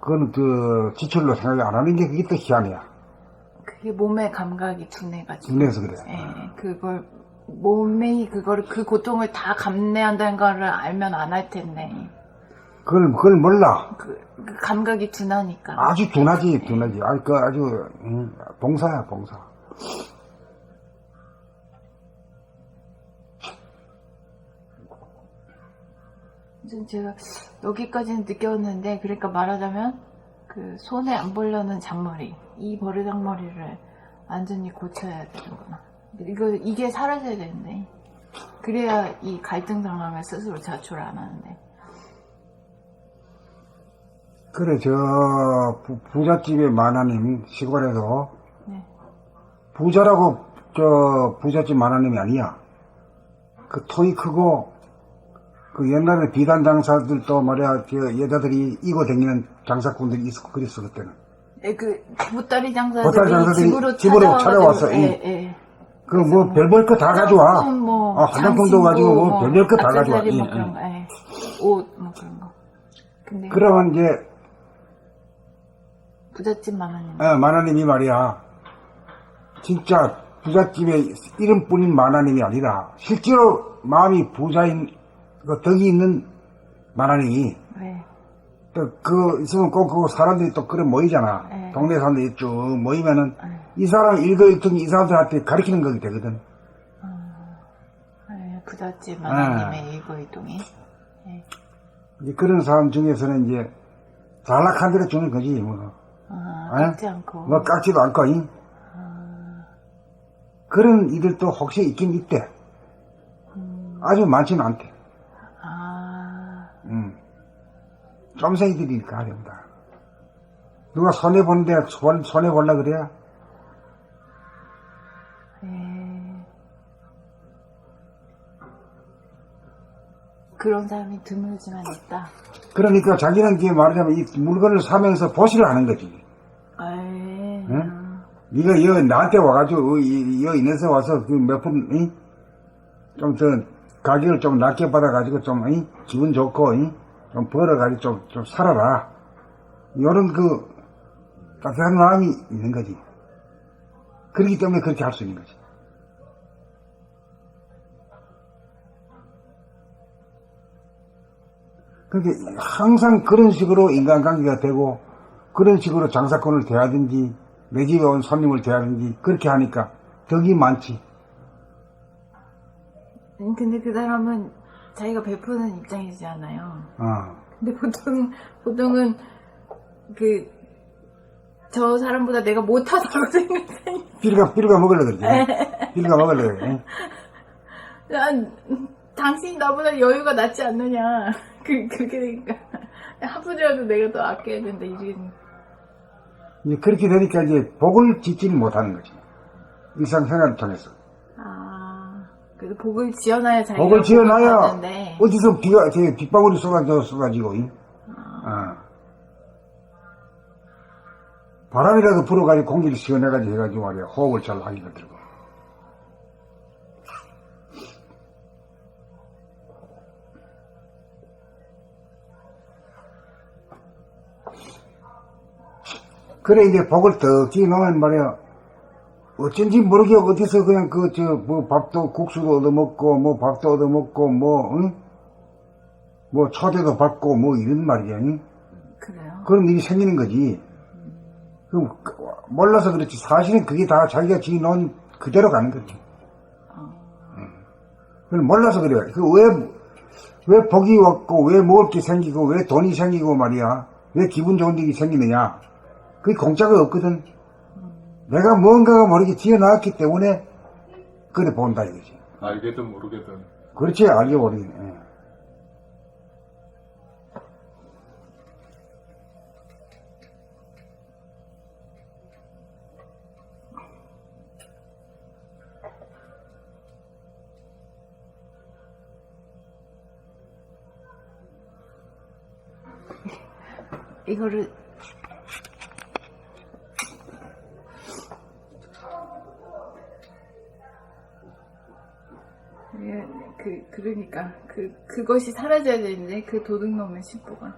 그건 그 지출로 생각 안 하는 게 그게 또 희한이야. 그게 몸의 감각이 둔해가지고. 둔해서 그래. 예, 그걸 몸이 그 고통을 다 감내한다는 거를 알면 안 할 텐데 그걸 몰라. 그 감각이 둔하니까. 아주 둔하지. 아주 봉사야 봉사. 좀 제가 여기까지는 느꼈는데 그러니까 말하자면 그 손에 안 보려는 잔머리 이 버르장머리를 완전히 고쳐야 되는구나. 이게 사라져야 되는데 그래야 이 갈등 상황을 스스로 자초를 안 하는데. 그래 부잣집의 만화님 시골에도 네. 부자라고 부잣집 만화님이 아니야. 그 토이 크고 그 옛날에 비단 장사들도 말이야 여자들이 이고 다니는 장사꾼들이 있었고 그랬어 그때는. 예, 그 보따리 장사들이 보따리 장사들이 집으로 찾아왔어. 예. 그 뭐 별별 거 다 가져와. 무슨 뭐 화장품도 가지고 뭐 별별 거 다 가져와. 액세서리 뭐 그런 거, 예. 옷 뭐 그런 거. 근데 그러면 이제 부잣집 만화님. 만화님이 말이야 진짜 부잣집의 이름뿐인 만화님이 아니라 실제로 마음이 부자인 그 덕이 있는 만화님이 네. 또 그 있으면 꼭 그 사람들이 또 그래 모이잖아. 네. 동네 사람들이 쭉 모이면은 네. 이 사람 일거일통이 이 사람들한테 가르치는 거게 되거든. 네, 부잣집 만화님의 일거이동이. 네. 이제 그런 사람 중에서는 이제 잘락한 대로 주는 거지 뭐. 깎지 않고. 뭐 깎지도 않고. 그런 이들도 혹시 있긴 있대. 아주 많지는 않대. 쫌생이들이니까 아닙니다. 누가 손해보는데 손해볼라 그래야? 그런 사람이 드물지만 있다. 그러니까 자기는 이제 말하자면 이 물건을 사면서 보시를 하는 거지. 응? 네가 여 나한테 와가지고 여 인해서 와서 그 몇 푼 좀 더 가격을 좀 낮게 받아가지고 좀 기분 좋고 좀 벌어가지고 좀 살아라. 요런 그 따뜻한 마음이 있는 거지. 그렇기 때문에 그렇게 할 수 있는 거지. 그러니까 항상 그런 식으로 인간관계가 되고 그런 식으로 장사꾼을 대하든지 내 집에 온 손님을 대하든지 그렇게 하니까 덕이 많지. 근데 그 사람은 자기가 베푸는 입장이잖아요. 어. 근데 보통은 저 사람보다 내가 못하다고 생각하니까. 삐르가 먹으려 그러지. 삐르가 먹으려 그래. 당신이 나보다 여유가 낫지 않느냐. 그렇게 되니까. 하프라도 내가 더 아껴야 된다, 이런. 이제 그렇게 되니까 이제 복을 짓지는 못하는 거지. 일상생활을 통해서. 그래도 복을 지어놔야 자기가. 복을 지어놔야 받는데. 어디서 빗방울이 쏟아지고. 바람이라도 불어가지고 공기를 시원해가지고 해가지고 말이야. 호흡을 잘 하기가 들고. 그래 이제 복을 떡 지어놓으면 말이야. 어쩐지 모르게 어디서 그냥 밥도 국수도 얻어먹고 뭐 밥도 얻어먹고 뭐 초대도 받고 뭐 이런 말이야. 그래요? 그런 일이 생기는 거지. 몰라서 그렇지. 사실은 그게 다 자기가 지어놓은 그대로 가는 거지. 그걸 몰라서 그래. 왜 복이 왔고, 왜 먹을 게 생기고, 왜 돈이 생기고 말이야. 왜 기분 좋은 일이 생기느냐. 그게 공짜가 없거든. 내가 뭔가가 모르게 지어놨기 때문에, 그래 본다 이거지. 알게든 모르게든. 그렇지, 알게 모르겠네. 이거를 그러니까 그것이 사라져야 되는데 그 도둑놈의 심보가.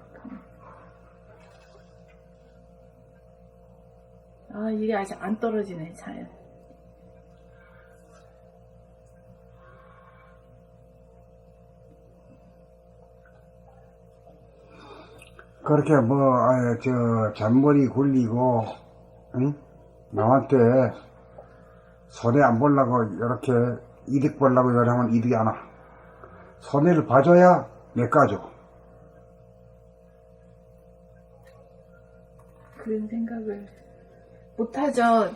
아 이게 아직 안 떨어지네 자연. 그렇게 잔머리 굴리고, 응? 남한테 손해 안 보려고, 이렇게 이득 보려고 이러면 이득이 안 와. 손해를 봐줘야 내까죠. 그런 생각을 못하죠.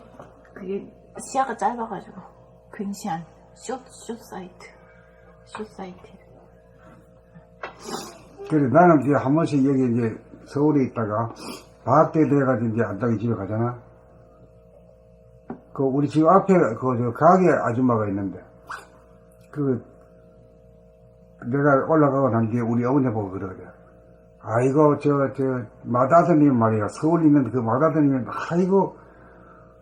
그게 시야가 짧아가지고. 근시안. 숏사이트. 그래, 나는 이제 한 번씩 여기 이제 서울에 있다가, 방학 때 돼가지고 이제 안다기 집에 가잖아. 우리 집 앞에 가게 아줌마가 있는데, 내가 올라가고 난 뒤에 우리 어머니 보고 그러거든. 아이고, 마다드님 말이야. 서울에 있는 그 마다드님, 아이고,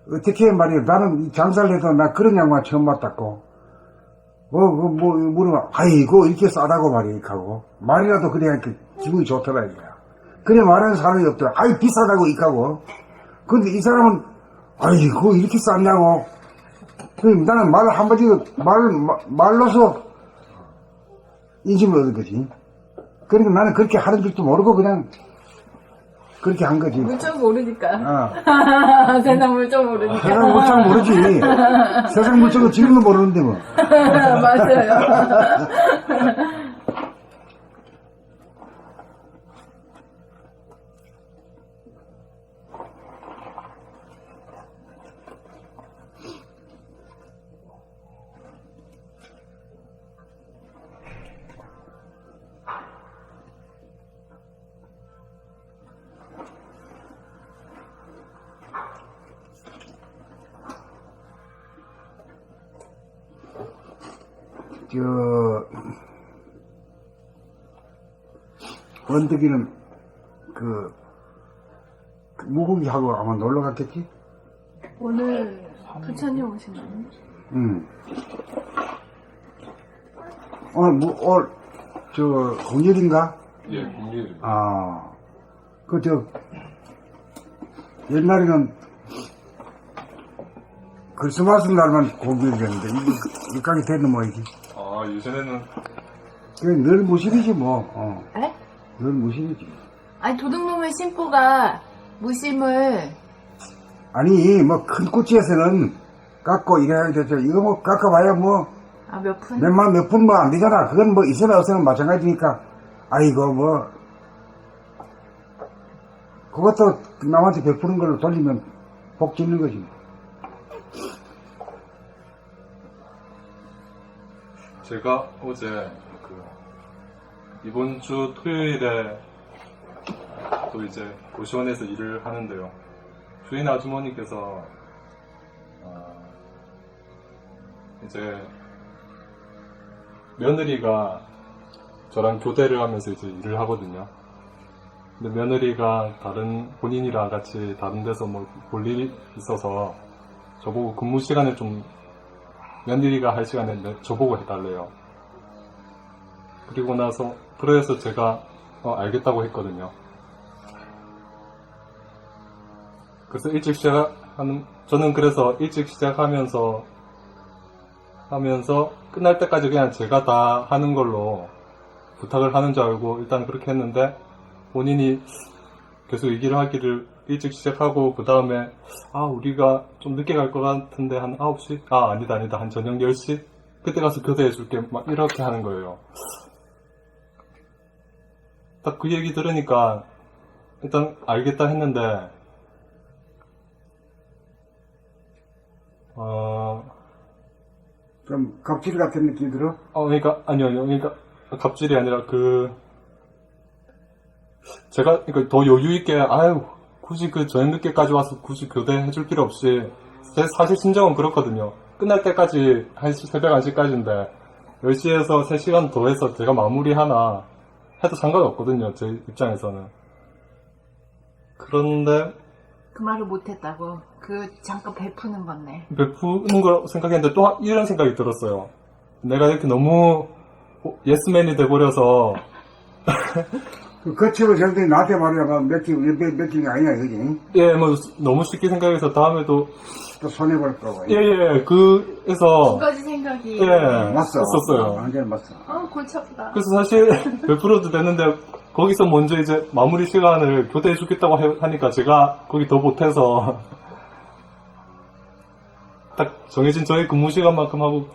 어떻게 말이야. 나는 이 장사를 해도 나 그런 양반 처음 봤다고. 물으면, 아이고, 이렇게 싸다고 말이야, 하고. 말이라도 그래야 기분이 좋더라, 이거야. 그래 말하는 사람이 없더라. 아이, 비싸다고, 이하고. 근데 이 사람은, 아이고, 이렇게 쌌냐고. 그럼 나는 말 한마디, 말로서 인심을 얻은 거지. 그러니까 나는 그렇게 하는 줄도 모르고 그냥, 그렇게 한 거지. 물정 모르니까. 세상 물정 모르니까. 세상 물정 모르지. 세상 물정은 지금도 모르는데 뭐. 맞아요. 원덕이는 무국이하고 아마 놀러 갔겠지? 오늘 부처님 오신 거예요? 응. 오늘 공휴일인가? 예, 공휴일. 옛날에는 크리스마스 날만 공휴일이었는데, 이까지 됐는 모양이지. 예전에는 그냥 늘 무심이지, 뭐. 에? 늘 무심이지. 아니 도둑놈의 심보가 무심을 아니, 큰 꼬치에서는 깎고 이래야 되죠. 이거 깎아봐야 몇 푼? 몇 푼 안 되잖아. 그건 있으나 없으나 마찬가지니까. 아이고, 그것도 남한테 베푸는 걸로 돌리면 복 짓는 거지. 제가 어제 이번 주 토요일에 또 이제 고시원에서 일을 하는데요. 주인 아주머니께서 이제 며느리가 저랑 교대를 하면서 이제 일을 하거든요. 근데 며느리가 본인이랑 같이 다른 데서 볼 일이 있어서 저보고 근무 시간에 좀 며느리가 할 시간에 저보고 해달래요. 그래서 제가 알겠다고 했거든요. 그래서 저는 그래서 일찍 시작하면서 끝날 때까지 그냥 제가 다 하는 걸로 부탁을 하는 줄 알고 일단 그렇게 했는데, 본인이 계속 얘기를 하기를 일찍 시작하고 그 다음에 우리가 좀 늦게 갈 것 같은데 한 9시? 아니다 한 저녁 10시? 그때 가서 교대해줄게 막 이렇게 하는 거예요. 딱 그 얘기 들으니까 일단 알겠다 했는데 좀 갑질 같은 느낌이 들어? 그러니까 갑질이 아니라 제가 더 여유 있게 굳이 저녁 늦게까지 와서 굳이 교대해줄 필요 없이, 제 사실 심정은 그렇거든요. 끝날 때까지 새벽 1시까지인데 10시에서 3시간 더 해서 제가 마무리하나 해도 상관없거든요, 제 입장에서는. 그런데 그 말을 못했다고. 잠깐 베푸는 건데. 베푸는 걸 생각했는데 또 이런 생각이 들었어요. 내가 이렇게 너무 예스맨이 돼버려서 그 거치고 저들이 나한테 말이야, 몇 kil이 아니야, 그지? 예, 뭐 너무 쉽게 생각해서 다음에도 또 손해볼까봐. 예예 그래서 두 가지 생각이. 예 맞어. 했었어요. 완전 맞어. 골치 아프다. 그래서 사실 100%도 됐는데 거기서 먼저 이제 마무리 시간을 교대해 주겠다고 하니까 제가 거기 더 못해서 딱 정해진 저희 근무 시간만큼 하고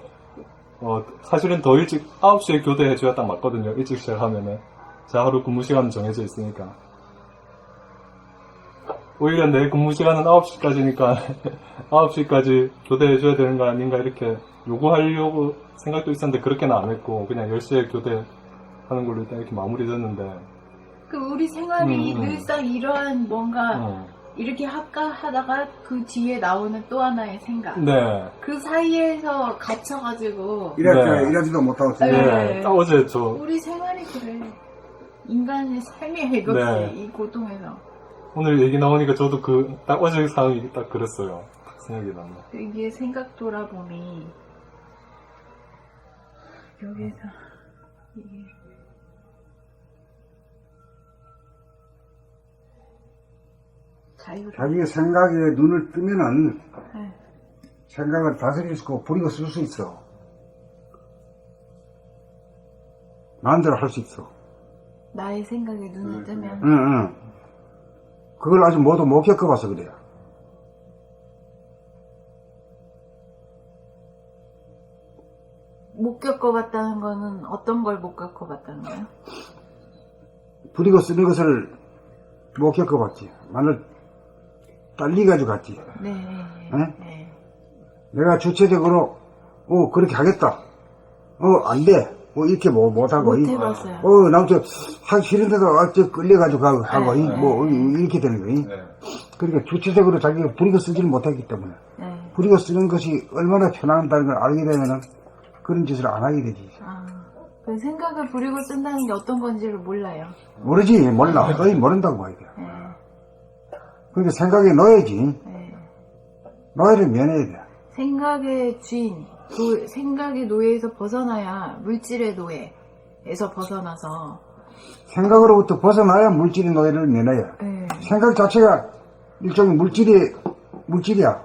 사실은 더 일찍 9시에 교대해 줘야 딱 맞거든요. 일찍 시작하면은 제가 하루 근무 시간은 정해져 있으니까 오히려 내 근무 시간은 9시까지니까 9시까지 교대해 줘야 되는 거 아닌가 이렇게 요구하려고 생각도 있었는데 그렇게는 안 했고 그냥 10시에 교대하는 걸로 일단 이렇게 마무리 됐는데 그 우리 생활이 늘상 이러한 뭔가 어. 이렇게 할까 하다가 그 뒤에 나오는 또 하나의 생각. 네. 그 사이에서 갇혀가지고 네. 일하지도 못하고. 네. 네. 딱 어제 저 우리 생활이 그래. 인간의 삶의 이것이 네. 이 고통에서. 오늘 얘기 나오니까 저도 딱 어제 상황이 딱 그랬어요. 생각이 나네. 이게 생각 돌아봄이 여기서 이게 자유로. 자기 생각에 눈을 뜨면은 네. 생각을 다스릴 수 있고 부리고 쓸 수 있어. 마음대로 할 수 있어. 나의 생각에 눈을 뜨면 응. 그걸 아직 모두 못 겪어봐서 그래요. 못 겪어봤다는 거는 어떤 걸 못 겪어봤다는 거예요? 부리고 쓰는 것을 못 겪어봤지. 만일 딸리가지고 갔지. 네. 응? 네. 내가 주체적으로 그렇게 하겠다. 안 돼. 이렇게 못하고. 못 해봤어요. 나도 하기 싫은데도 끌려가지고 하고, 네. 이렇게 되는 거야. 네. 그러니까 주체적으로 자기가 부리고 쓰지를 못했기 때문에. 네. 부리고 쓰는 것이 얼마나 편안하다는 걸 알게 되면은 그런 짓을 안 하게 되지. 그 생각을 부리고 쓴다는 게 어떤 건지를 몰라요. 모르지, 몰라. 거의 모른다고 봐야 돼. 네. 그러니까 생각에 넣어야지. 네. 노예를 면해야 돼. 생각의 주인, 생각의 노예에서 벗어나야 물질의 노예에서 벗어나서. 생각으로부터 벗어나야 물질의 노예를 면해야. 네. 생각 자체가 일종의 물질이야. 그러니까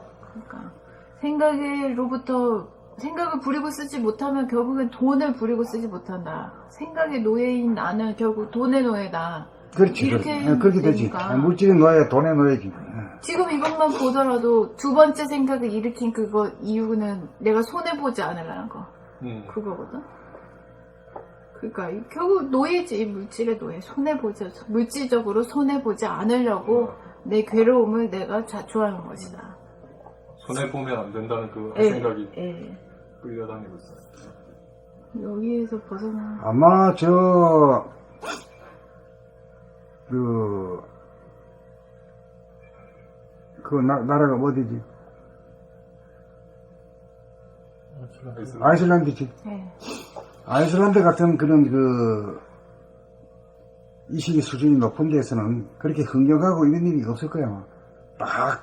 생각을 부리고 쓰지 못하면 결국엔 돈을 부리고 쓰지 못한다. 생각의 노예인 나는 결국 돈의 노예다. 그렇지. 그렇게 되지. 되니까. 물질의 노예, 돈의 노예지. 지금 이것만 보더라도 두 번째 생각을 일으킨 그거 이유는 내가 손해보지 않으려는 거. 그거거든. 그러니까 결국 노예지. 물질의 노예. 물질적으로 손해보지 않으려고 내 괴로움을 내가 자초하는 것이다. 손해보면 안 된다는 그 예, 생각이 예. 끌려다니고 있어요. 여기에서 벗어나. 아마 나라가 어디지? 아이슬란드지. 네. 아이슬란드 같은 그런 이식의 수준이 높은 데서는 그렇게 흥경하고 이런 일이 없을 거야. 딱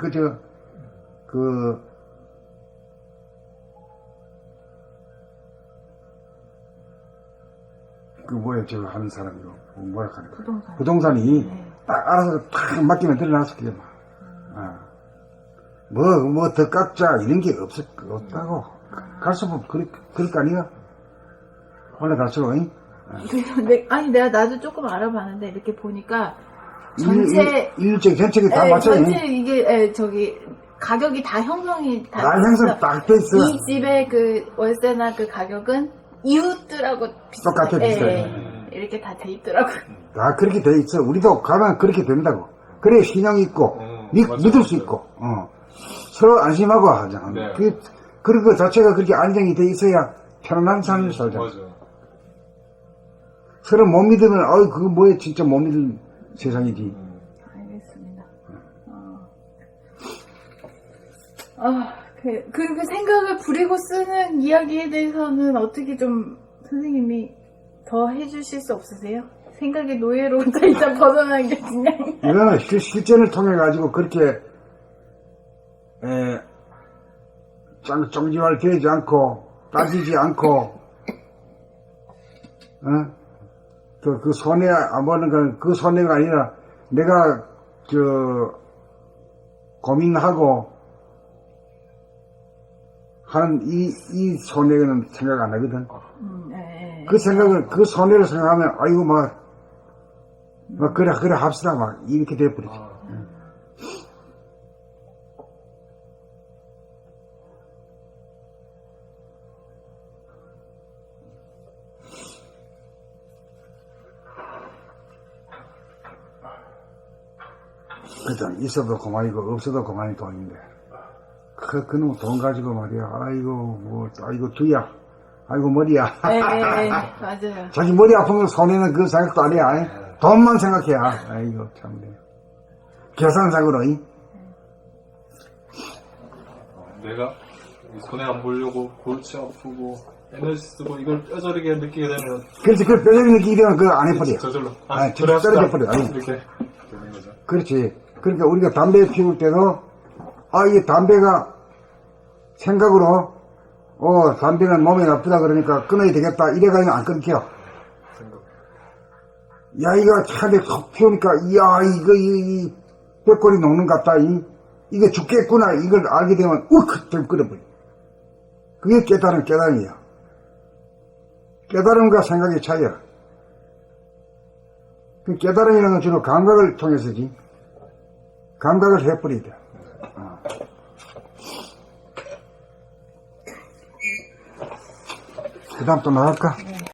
저거 하는 사람이고, 뭐라 하는 거야. 부동산이 네. 딱 알아서 탁 맡기면 들어놨을 거야. 더 깎자, 이런 게 없다고. 갈수록 그럴 거 아니야? 원래 갈수록, 응? 나도 조금 알아봤는데, 이렇게 보니까, 전체 전체가 다 맞춰요. 전체 이게, 가격이 다 형성이 다 형성 딱 돼 있어. 이 집의 월세나 가격은 이웃들하고 똑같아, 비슷해. 이렇게 다 돼 있더라고요. 다 그렇게 돼 있어. 우리도 가면 그렇게 된다고. 그래, 신용이 있고, 믿을 수 있고, 서로 안심하고 하잖아. 네. 그런 거 자체가 그렇게 안정이 돼 있어야 편안한 삶을 살잖아. 맞아. 서로 못 믿으면, 그거 뭐야, 진짜 못 믿을 세상이지. 알겠습니다. 그 생각을 부리고 쓰는 이야기에 대해서는 어떻게 좀 선생님이 더 해주실 수 없으세요? 생각의 노예로부터 일단 벗어나는 게 그냥. 이거는 실전을 통해 가지고 그렇게 쫑지말 되지 않고 따지지 않고 그 손해, 뭐는 그 손해가 아니라, 내가, 고민하고, 하는 이 손해는 생각 안 하거든. 그 생각을, 그 손해를 생각하면, 아이고, 그래 합시다, 이렇게 돼버리지. 그죠. 있어도 그만이고, 없어도 그만이 돈인데. 그놈 돈 가지고 말이야. 아이고, 주야. 아이고, 머리야. 네, 맞아요. 자기 머리 아픈 건 손해는 그 생각도 아니야. 돈만 생각해. 아이고, 참네. 계산상으로, 내가 손해 안 보려고 골치 아프고 에너지 쓰고 이걸 뼈저리게 느끼게 되면 그렇지. 그 뼈저리 느끼게 되면 그거 안 해버려. 저절로 저절로 떨어져버려. 이렇게 되는 거죠. 그렇지. 그러니까 우리가 담배 피울 때도, 이 담배가 생각으로, 담배는 몸에 나쁘다 그러니까 끊어야 되겠다. 이래가지고 안 끊겨. 야, 이거 차에 피우니까, 이 벽골이 녹는 것 같다. 이거 죽겠구나. 이걸 알게 되면, 좀 끊어버려. 그게 깨달음이야. 깨달음과 생각의 차이야. 그 깨달음이라는 건 주로 감각을 통해서지. 감각을 해버려야 돼. 그 다음 또 나갈까?